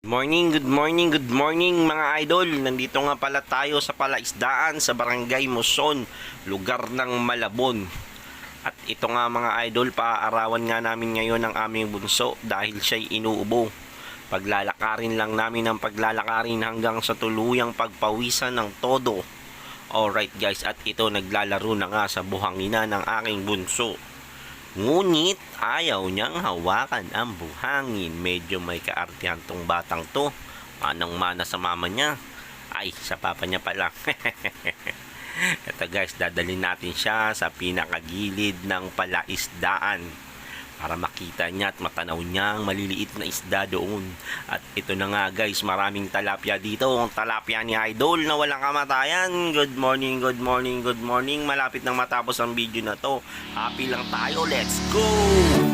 Good morning mga idol. Nandito nga pala tayo sa palaisdaan sa Barangay Muson, lugar ng Malabon. At ito nga mga idol, paaarawan nga namin ngayon ang aming bunso dahil siya'y inuubo. Paglalakarin lang namin ang paglalakarin hanggang sa tuluyang pagpawisan ng todo. Alright guys, at ito naglalaro na nga sa buhangina ng aking bunso. Ngunit ayaw niyang hawakan ang buhangin. Medyo may kaartihan tong batang to. Manang-mana sa mama niya. Ay, sa papa niya pala. Ito guys, dadalhin natin siya sa pinakagilid ng palaisdaan para makita niya at matanaw niya ang maliliit na isda doon. At ito na nga guys, maraming talapia dito. Ang talapia ni Idol na walang kamatayan. Good morning. Malapit nang matapos ang video na to. Happy lang tayo. Let's go!